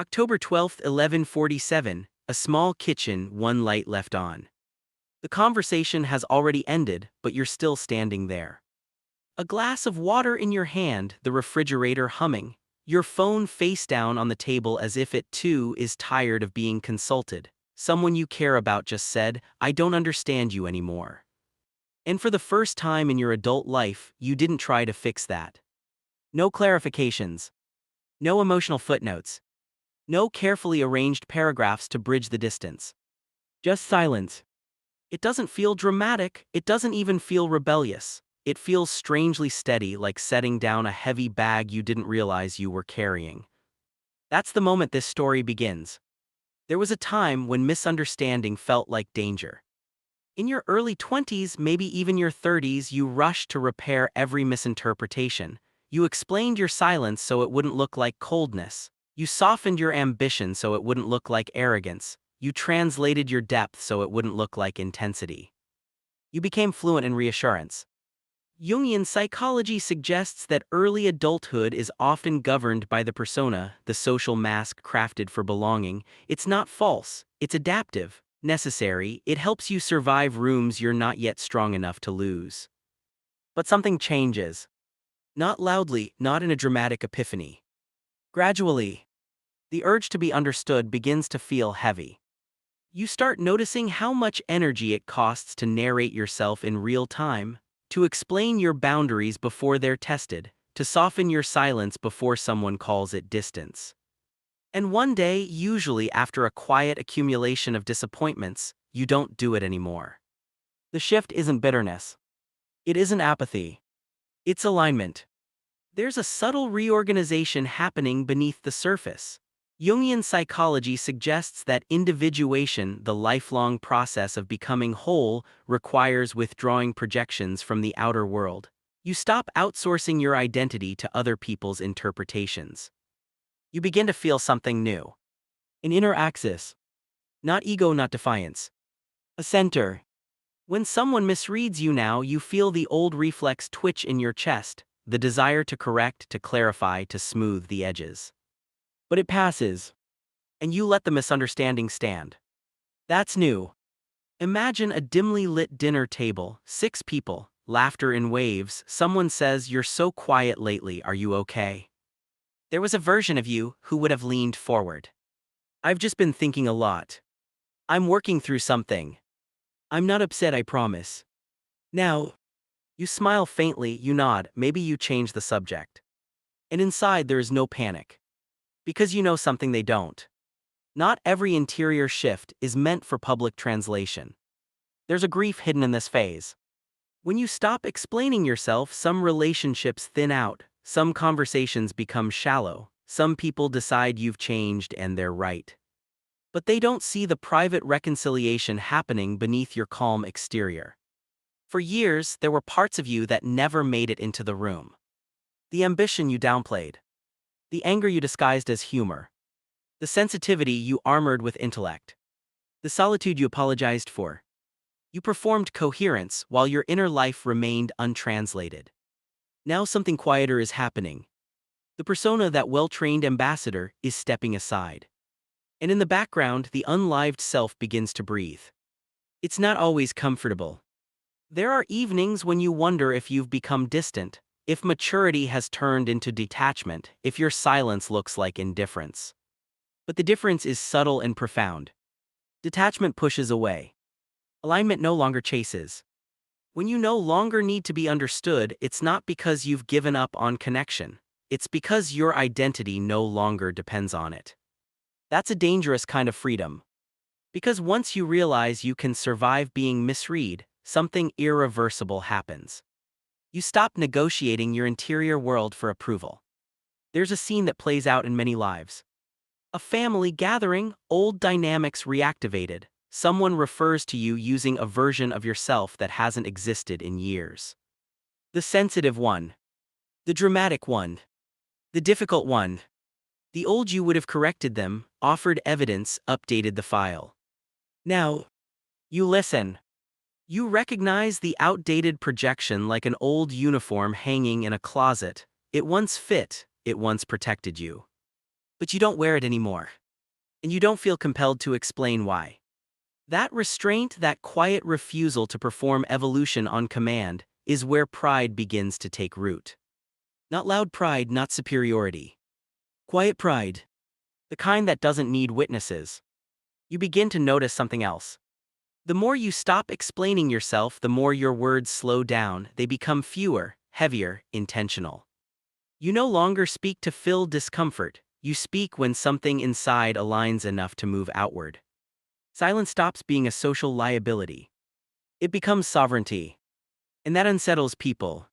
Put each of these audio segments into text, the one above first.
October 12th, 11:47, a small kitchen, one light left on. The conversation has already ended, but you're still standing there. A glass of water in your hand, the refrigerator humming, your phone face down on the table as if it too is tired of being consulted. Someone you care about just said, "I don't understand you anymore." And for the first time in your adult life, you didn't try to fix that. No clarifications. No emotional footnotes. No carefully arranged paragraphs to bridge the distance. Just silence. It doesn't feel dramatic, it doesn't even feel rebellious. It feels strangely steady, like setting down a heavy bag you didn't realize you were carrying. That's the moment this story begins. There was a time when misunderstanding felt like danger. In your early 20s, maybe even your 30s, you rushed to repair every misinterpretation. You explained your silence so it wouldn't look like coldness. You softened your ambition so it wouldn't look like arrogance. You translated your depth so it wouldn't look like intensity. You became fluent in reassurance. Jungian psychology suggests that early adulthood is often governed by the persona, the social mask crafted for belonging. It's not false, it's adaptive, necessary. It helps you survive rooms you're not yet strong enough to lose. But something changes. Not loudly, not in a dramatic epiphany. Gradually, the urge to be understood begins to feel heavy. You start noticing how much energy it costs to narrate yourself in real time, to explain your boundaries before they're tested, to soften your silence before someone calls it distance. And one day, usually after a quiet accumulation of disappointments, you don't do it anymore. The shift isn't bitterness. It isn't apathy. It's alignment. There's a subtle reorganization happening beneath the surface. Jungian psychology suggests that individuation, the lifelong process of becoming whole, requires withdrawing projections from the outer world. You stop outsourcing your identity to other people's interpretations. You begin to feel something new. An inner axis. Not ego, not defiance. A center. When someone misreads you now, you feel the old reflex twitch in your chest, the desire to correct, to clarify, to smooth the edges. But it passes, and you let the misunderstanding stand. That's new. Imagine a dimly lit dinner table, 6 people, laughter in waves. Someone says, "You're so quiet lately, are you okay?" There was a version of you who would have leaned forward. "I've just been thinking a lot. I'm working through something. I'm not upset, I promise." Now, you smile faintly, you nod, maybe you change the subject. And inside there is no panic. Because you know something they don't. Not every interior shift is meant for public translation. There's a grief hidden in this phase. When you stop explaining yourself, some relationships thin out, some conversations become shallow, some people decide you've changed and they're right. But they don't see the private reconciliation happening beneath your calm exterior. For years, there were parts of you that never made it into the room. The ambition you downplayed. The anger you disguised as humor. The sensitivity you armored with intellect. The solitude you apologized for. You performed coherence while your inner life remained untranslated. Now something quieter is happening. The persona, that well-trained ambassador, is stepping aside. And in the background, the unlived self begins to breathe. It's not always comfortable. There are evenings when you wonder if you've become distant, if maturity has turned into detachment, if your silence looks like indifference. But the difference is subtle and profound. Detachment pushes away. Alignment no longer chases. When you no longer need to be understood, it's not because you've given up on connection. It's because your identity no longer depends on it. That's a dangerous kind of freedom. Because once you realize you can survive being misread, something irreversible happens. You stop negotiating your interior world for approval. There's a scene that plays out in many lives. A family gathering, old dynamics reactivated. Someone refers to you using a version of yourself that hasn't existed in years. The sensitive one. The dramatic one. The difficult one. The old you would have corrected them, offered evidence, updated the file. Now, you listen. You recognize the outdated projection like an old uniform hanging in a closet. It once fit, it once protected you. but you don't wear it anymore. And you don't feel compelled to explain why. That restraint, that quiet refusal to perform evolution on command, is where pride begins to take root. Not loud pride, not superiority. Quiet pride. The kind that doesn't need witnesses. You begin to notice something else. The more you stop explaining yourself, the more your words slow down, they become fewer, heavier, intentional. You no longer speak to fill discomfort, you speak when something inside aligns enough to move outward. Silence stops being a social liability. It becomes sovereignty. And that unsettles people.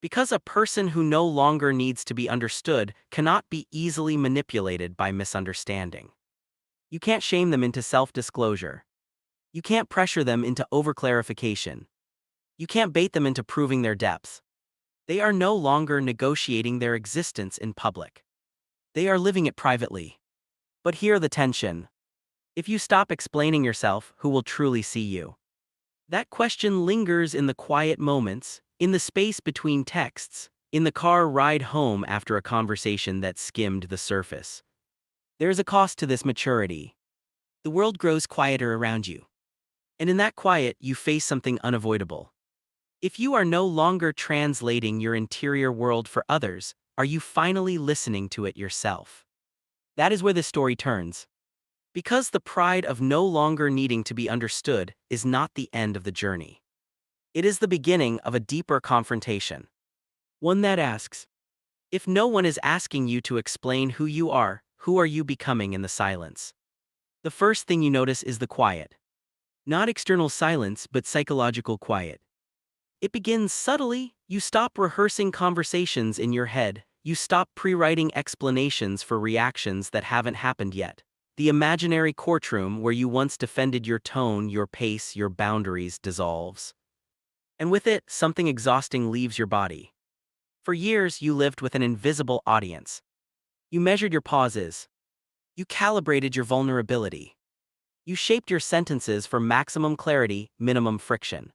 Because a person who no longer needs to be understood cannot be easily manipulated by misunderstanding. You can't shame them into self-disclosure. You can't pressure them into overclarification. You can't bait them into proving their depth. They are no longer negotiating their existence in public. They are living it privately. But hear the tension. If you stop explaining yourself, who will truly see you? That question lingers in the quiet moments, in the space between texts, in the car ride home after a conversation that skimmed the surface. There is a cost to this maturity. The world grows quieter around you. And in that quiet, you face something unavoidable. If you are no longer translating your interior world for others, are you finally listening to it yourself? That is where the story turns. Because the pride of no longer needing to be understood is not the end of the journey. It is the beginning of a deeper confrontation. One that asks, if no one is asking you to explain who you are you becoming in the silence? The first thing you notice is the quiet. Not external silence, but psychological quiet. It begins subtly. You stop rehearsing conversations in your head. You stop pre-writing explanations for reactions that haven't happened yet. The imaginary courtroom where you once defended your tone, your pace, your boundaries dissolves. And with it, something exhausting leaves your body. For years, you lived with an invisible audience. You measured your pauses. You calibrated your vulnerability. You shaped your sentences for maximum clarity, minimum friction.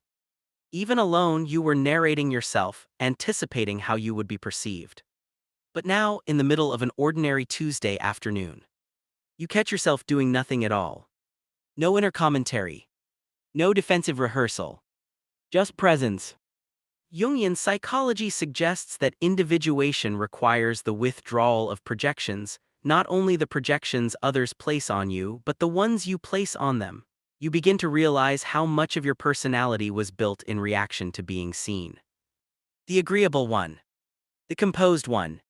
Even alone, you were narrating yourself, anticipating how you would be perceived. But now, in the middle of an ordinary Tuesday afternoon, you catch yourself doing nothing at all. No inner commentary. No defensive rehearsal. Just presence. Jungian psychology suggests that individuation requires the withdrawal of projections, not only the projections others place on you, but the ones you place on them. You begin to realize how much of your personality was built in reaction to being seen. The agreeable one. The composed one.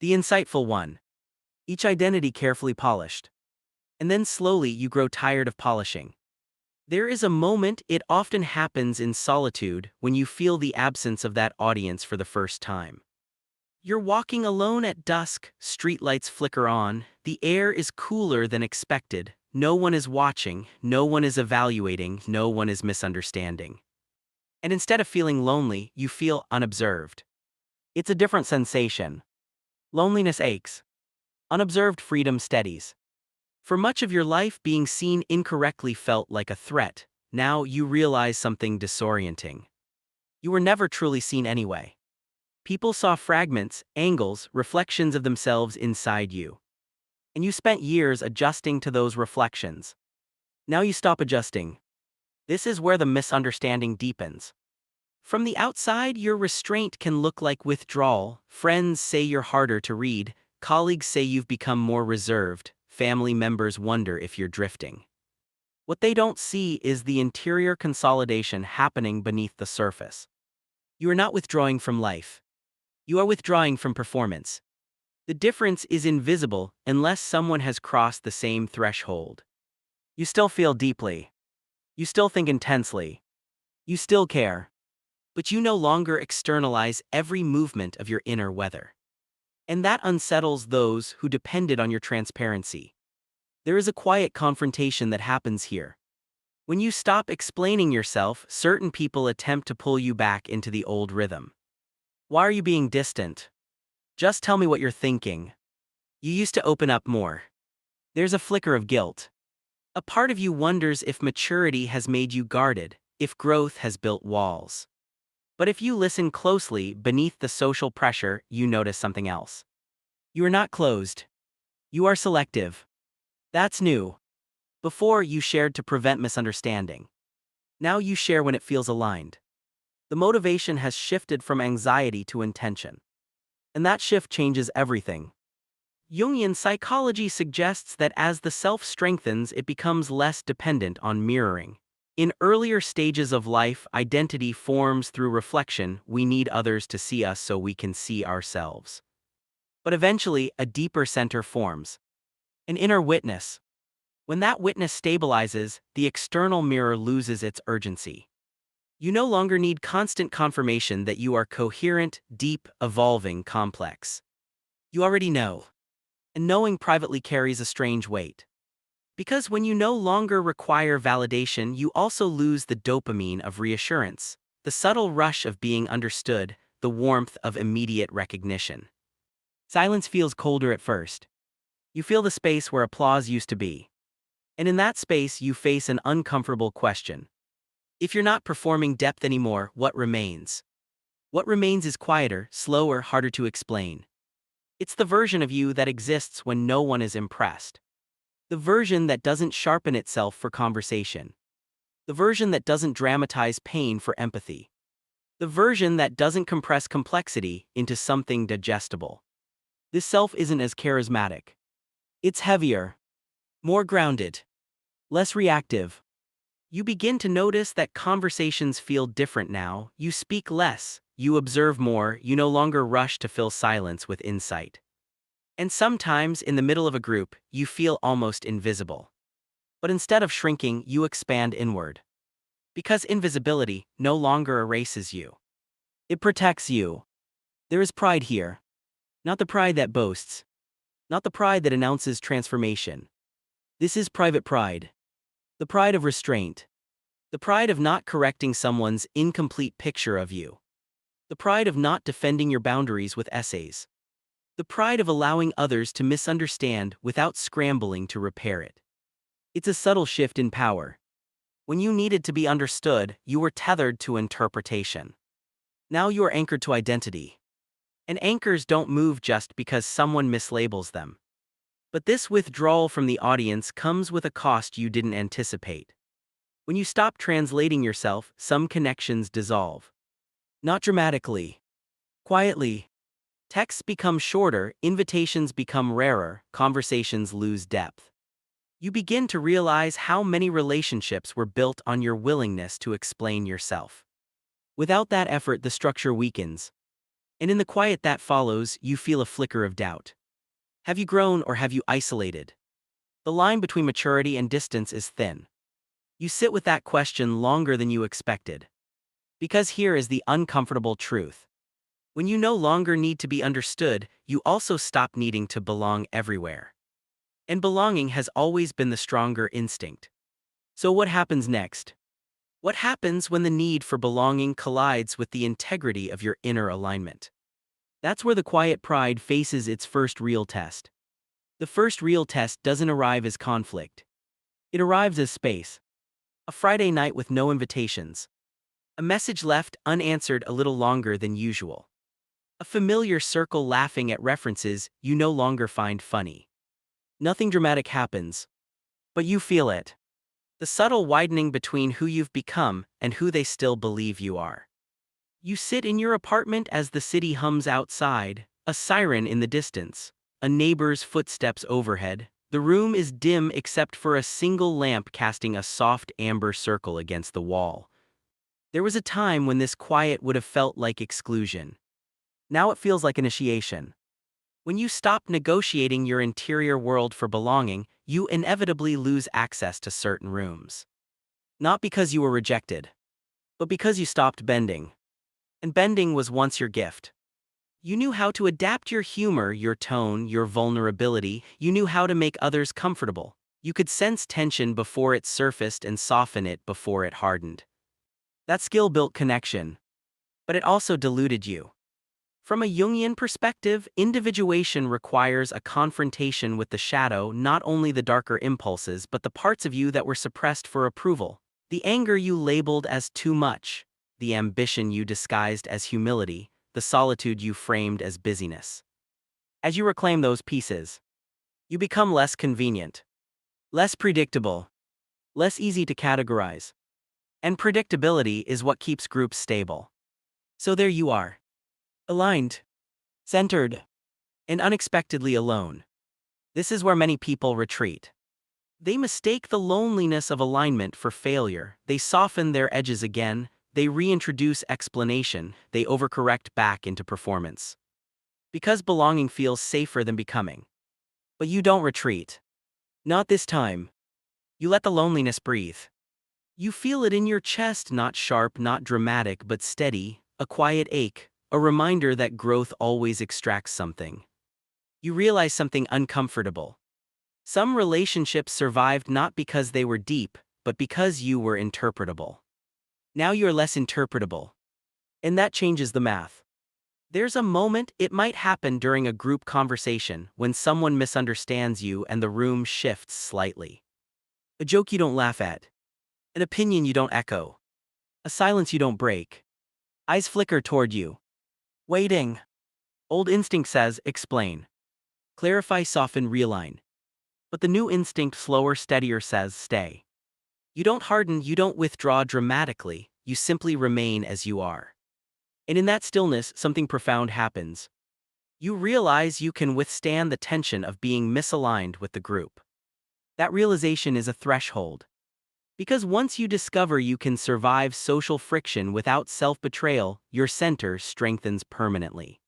The insightful one. Each identity carefully polished. And then slowly you grow tired of polishing. There is a moment, it often happens in solitude, when you feel the absence of that audience for the first time. You're walking alone at dusk, streetlights flicker on, the air is cooler than expected, no one is watching, no one is evaluating, no one is misunderstanding. And instead of feeling lonely, you feel unobserved. It's a different sensation. Loneliness aches. Unobserved freedom steadies. For much of your life, being seen incorrectly felt like a threat. Now you realize something disorienting. You were never truly seen anyway. People saw fragments, angles, reflections of themselves inside you. And you spent years adjusting to those reflections. Now you stop adjusting. This is where the misunderstanding deepens. From the outside, your restraint can look like withdrawal. Friends say you're harder to read. Colleagues say you've become more reserved. Family members wonder if you're drifting. What they don't see is the interior consolidation happening beneath the surface. You are not withdrawing from life. You are withdrawing from performance. The difference is invisible unless someone has crossed the same threshold. You still feel deeply. You still think intensely. You still care. But you no longer externalize every movement of your inner weather. And that unsettles those who depended on your transparency. There is a quiet confrontation that happens here. When you stop explaining yourself, certain people attempt to pull you back into the old rhythm. Why are you being distant? Just tell me what you're thinking. You used to open up more. There's a flicker of guilt. A part of you wonders if maturity has made you guarded, if growth has built walls. But if you listen closely, beneath the social pressure, you notice something else. You are not closed. You are selective. That's new. Before, you shared to prevent misunderstanding. Now you share when it feels aligned. The motivation has shifted from anxiety to intention. And that shift changes everything. Jungian psychology suggests that as the self strengthens, it becomes less dependent on mirroring. In earlier stages of life, identity forms through reflection. We need others to see us so we can see ourselves. But eventually, a deeper center forms, an inner witness. When that witness stabilizes, the external mirror loses its urgency. You no longer need constant confirmation that you are coherent, deep, evolving, complex. You already know. And knowing privately carries a strange weight. Because when you no longer require validation, you also lose the dopamine of reassurance, the subtle rush of being understood, the warmth of immediate recognition. Silence feels colder at first. You feel the space where applause used to be. And in that space, you face an uncomfortable question. If you're not performing depth anymore, what remains? What remains is quieter, slower, harder to explain. It's the version of you that exists when no one is impressed. The version that doesn't sharpen itself for conversation. The version that doesn't dramatize pain for empathy. The version that doesn't compress complexity into something digestible. This self isn't as charismatic. It's heavier, more grounded, less reactive. You begin to notice that conversations feel different now. You speak less, you observe more, you no longer rush to fill silence with insight. And sometimes, in the middle of a group, you feel almost invisible. But instead of shrinking, you expand inward. Because invisibility no longer erases you. It protects you. There is pride here. Not the pride that boasts. Not the pride that announces transformation. This is private pride. The pride of restraint. The pride of not correcting someone's incomplete picture of you. The pride of not defending your boundaries with essays. The pride of allowing others to misunderstand without scrambling to repair it. It's a subtle shift in power. When you needed to be understood, you were tethered to interpretation. Now you are anchored to identity. And anchors don't move just because someone mislabels them. But this withdrawal from the audience comes with a cost you didn't anticipate. When you stop translating yourself, some connections dissolve. Not dramatically. Quietly. Texts become shorter, invitations become rarer, conversations lose depth. You begin to realize how many relationships were built on your willingness to explain yourself. Without that effort, the structure weakens. And in the quiet that follows, you feel a flicker of doubt. Have you grown or have you isolated? The line between maturity and distance is thin. You sit with that question longer than you expected. Because here is the uncomfortable truth. When you no longer need to be understood, you also stop needing to belong everywhere. And belonging has always been the stronger instinct. So what happens next? What happens when the need for belonging collides with the integrity of your inner alignment? That's where the quiet pride faces its first real test. The first real test doesn't arrive as conflict. It arrives as space. A Friday night with no invitations. A message left unanswered a little longer than usual. A familiar circle laughing at references you no longer find funny. Nothing dramatic happens. But you feel it. The subtle widening between who you've become and who they still believe you are. You sit in your apartment as the city hums outside, a siren in the distance, a neighbor's footsteps overhead. The room is dim except for a single lamp casting a soft amber circle against the wall. There was a time when this quiet would have felt like exclusion. Now it feels like initiation. When you stop negotiating your interior world for belonging, you inevitably lose access to certain rooms. Not because you were rejected, but because you stopped bending. And bending was once your gift. You knew how to adapt your humor, your tone, your vulnerability. You knew how to make others comfortable. You could sense tension before it surfaced and soften it before it hardened. That skill built connection. But it also diluted you. From a Jungian perspective, individuation requires a confrontation with the shadow, not only the darker impulses but the parts of you that were suppressed for approval. The anger you labeled as too much. The ambition you disguised as humility. The solitude you framed as busyness. As you reclaim those pieces, You become less convenient, less predictable, less easy to categorize. And predictability is what keeps groups stable. So there you are. Aligned, centered, and unexpectedly alone. This is where many people retreat. They mistake the loneliness of alignment for failure. They soften their edges again. They reintroduce explanation. They overcorrect back into performance. Because belonging feels safer than becoming. But you don't retreat. Not this time. You let the loneliness breathe. You feel it in your chest, not sharp, not dramatic, but steady, a quiet ache, a reminder that growth always extracts something. You realize something uncomfortable. Some relationships survived not because they were deep, but because you were interpretable. Now you're less interpretable. And that changes the math. There's a moment, it might happen during a group conversation, when someone misunderstands you and the room shifts slightly. A joke you don't laugh at. An opinion you don't echo. A silence you don't break. Eyes flicker toward you. Waiting. Old instinct says, explain. Clarify, soften, realign. But the new instinct, slower, steadier, says, stay. You don't harden, you don't withdraw dramatically, you simply remain as you are. And in that stillness, something profound happens. You realize you can withstand the tension of being misaligned with the group. That realization is a threshold. Because once you discover you can survive social friction without self-betrayal, your center strengthens permanently.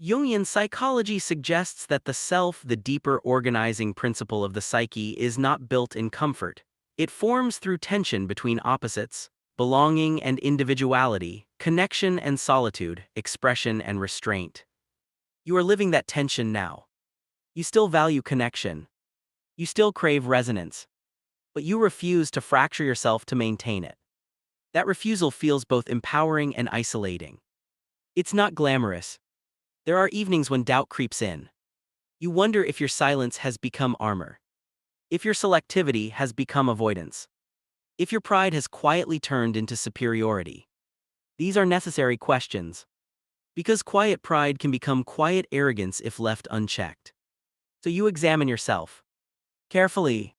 Jungian psychology suggests that the self, the deeper organizing principle of the psyche, is not built in comfort. It forms through tension between opposites, belonging and individuality, connection and solitude, expression and restraint. You are living that tension now. You still value connection. You still crave resonance. But you refuse to fracture yourself to maintain it. That refusal feels both empowering and isolating. It's not glamorous. There are evenings when doubt creeps in. You wonder if your silence has become armor. If your selectivity has become avoidance. If your pride has quietly turned into superiority. These are necessary questions. Because quiet pride can become quiet arrogance if left unchecked. So you examine yourself. Carefully.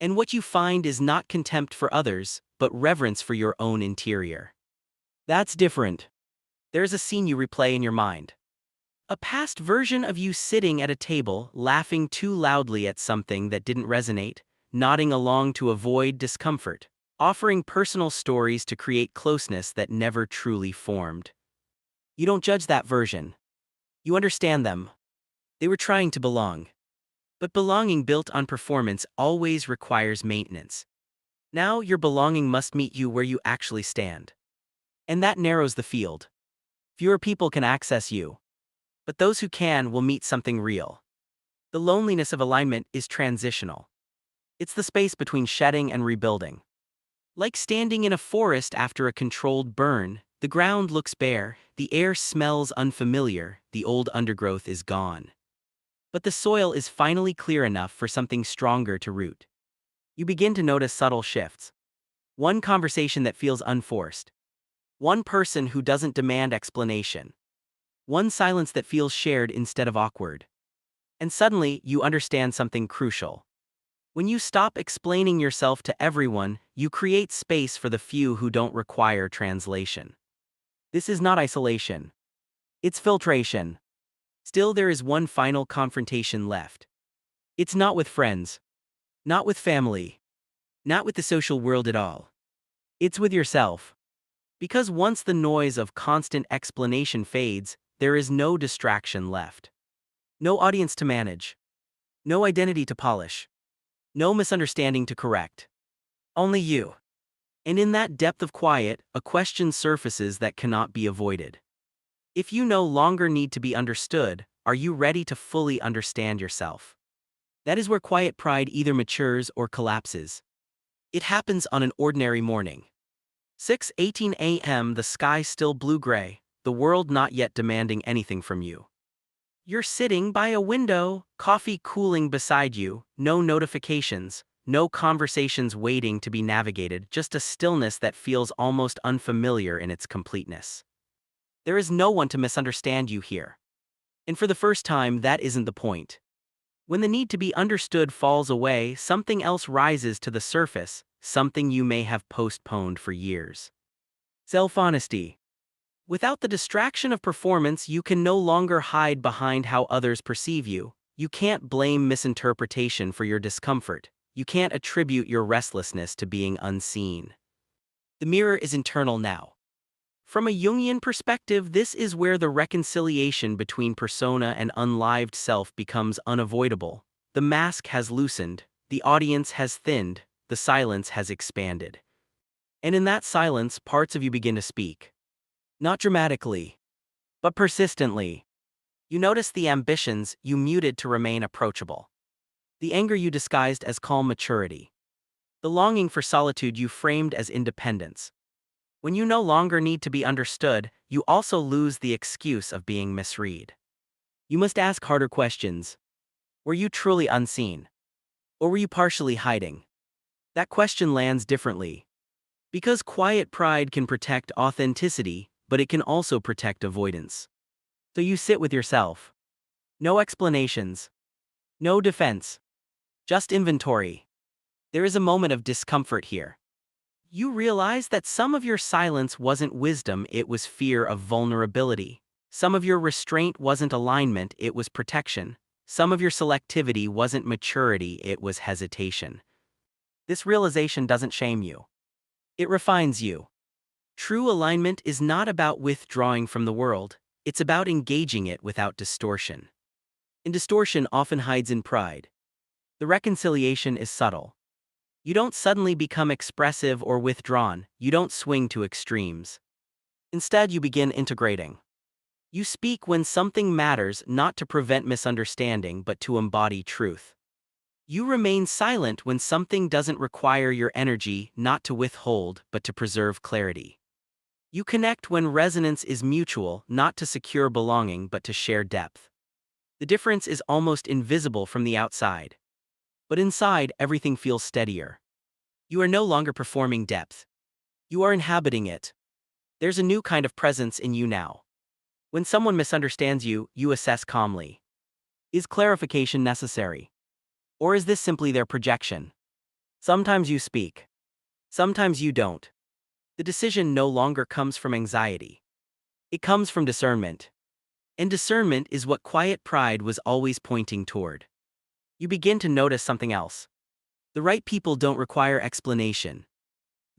And what you find is not contempt for others, but reverence for your own interior. That's different. There's a scene you replay in your mind. A past version of you sitting at a table, laughing too loudly at something that didn't resonate, nodding along to avoid discomfort, offering personal stories to create closeness that never truly formed. You don't judge that version. You understand them. They were trying to belong. But belonging built on performance always requires maintenance. Now your belonging must meet you where you actually stand. And that narrows the field. Fewer people can access you. But those who can will meet something real. The loneliness of alignment is transitional. It's the space between shedding and rebuilding. Like standing in a forest after a controlled burn, the ground looks bare, the air smells unfamiliar, the old undergrowth is gone. But the soil is finally clear enough for something stronger to root. You begin to notice subtle shifts. One conversation that feels unforced. One person who doesn't demand explanation. One silence that feels shared instead of awkward. And suddenly, you understand something crucial. When you stop explaining yourself to everyone, you create space for the few who don't require translation. This is not isolation. It's filtration. Still, there is one final confrontation left. It's not with friends. Not with family. Not with the social world at all. It's with yourself. Because once the noise of constant explanation fades, there is no distraction left. No audience to manage. No identity to polish. No misunderstanding to correct. Only you. And in that depth of quiet, a question surfaces that cannot be avoided. If you no longer need to be understood, are you ready to fully understand yourself? That is where quiet pride either matures or collapses. It happens on an ordinary morning. 6:18 a.m. The sky still blue-gray, the world not yet demanding anything from you. You're sitting by a window, coffee cooling beside you, no notifications, no conversations waiting to be navigated, just a stillness that feels almost unfamiliar in its completeness. There is no one to misunderstand you here. And for the first time, that isn't the point. When the need to be understood falls away, something else rises to the surface, something you may have postponed for years. Self-honesty. Without the distraction of performance, you can no longer hide behind how others perceive you. You can't blame misinterpretation for your discomfort. You can't attribute your restlessness to being unseen. The mirror is internal now. From a Jungian perspective, this is where the reconciliation between persona and unlived self becomes unavoidable. The mask has loosened, the audience has thinned, the silence has expanded. And in that silence, parts of you begin to speak. Not dramatically, but persistently. You notice the ambitions you muted to remain approachable. The anger you disguised as calm maturity. The longing for solitude you framed as independence. When you no longer need to be understood, you also lose the excuse of being misread. You must ask harder questions. Were you truly unseen? Or were you partially hiding? That question lands differently. Because quiet pride can protect authenticity, but it can also protect avoidance. So you sit with yourself. No explanations. No defense. Just inventory. There is a moment of discomfort here. You realize that some of your silence wasn't wisdom, it was fear of vulnerability. Some of your restraint wasn't alignment, it was protection. Some of your selectivity wasn't maturity, it was hesitation. This realization doesn't shame you. It refines you. True alignment is not about withdrawing from the world, it's about engaging it without distortion. And distortion often hides in pride. The reconciliation is subtle. You don't suddenly become expressive or withdrawn, you don't swing to extremes. Instead, you begin integrating. You speak when something matters, not to prevent misunderstanding but to embody truth. You remain silent when something doesn't require your energy, not to withhold but to preserve clarity. You connect when resonance is mutual, not to secure belonging but to share depth. The difference is almost invisible from the outside. But inside, everything feels steadier. You are no longer performing depth. You are inhabiting it. There's a new kind of presence in you now. When someone misunderstands you, you assess calmly. Is clarification necessary? Or is this simply their projection? Sometimes you speak. Sometimes you don't. The decision no longer comes from anxiety. It comes from discernment. And discernment is what quiet pride was always pointing toward. You begin to notice something else. The right people don't require explanation.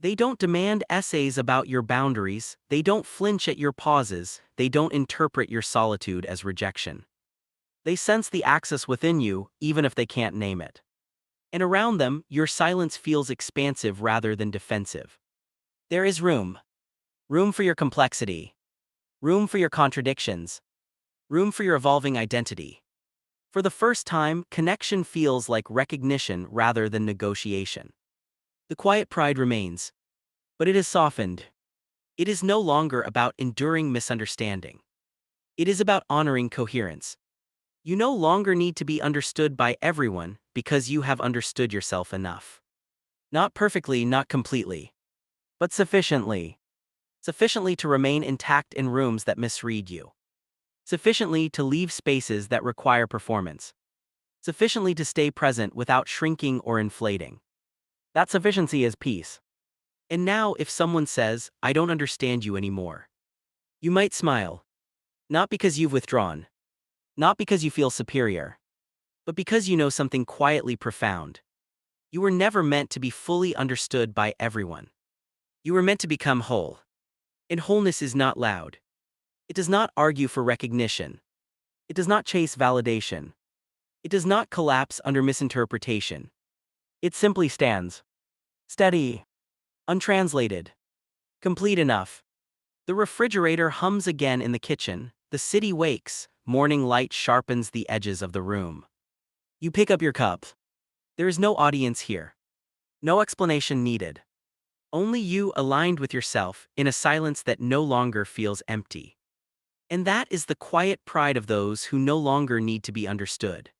They don't demand essays about your boundaries, they don't flinch at your pauses, they don't interpret your solitude as rejection. They sense the axis within you, even if they can't name it. And around them, your silence feels expansive rather than defensive. There is room. Room for your complexity. Room for your contradictions. Room for your evolving identity. For the first time, connection feels like recognition rather than negotiation. The quiet pride remains, but it is softened. It is no longer about enduring misunderstanding. It is about honoring coherence. You no longer need to be understood by everyone because you have understood yourself enough. Not perfectly, not completely, but sufficiently. Sufficiently to remain intact in rooms that misread you. Sufficiently to leave spaces that require performance. Sufficiently to stay present without shrinking or inflating. That sufficiency is peace. And now, if someone says, "I don't understand you anymore," you might smile. Not because you've withdrawn. Not because you feel superior. But because you know something quietly profound. You were never meant to be fully understood by everyone. You were meant to become whole. And wholeness is not loud. It does not argue for recognition. It does not chase validation. It does not collapse under misinterpretation. It simply stands. Steady. Untranslated. Complete enough. The refrigerator hums again in the kitchen, the city wakes, morning light sharpens the edges of the room. You pick up your cup. There is no audience here. No explanation needed. Only you aligned with yourself in a silence that no longer feels empty. And that is the quiet pride of those who no longer need to be understood.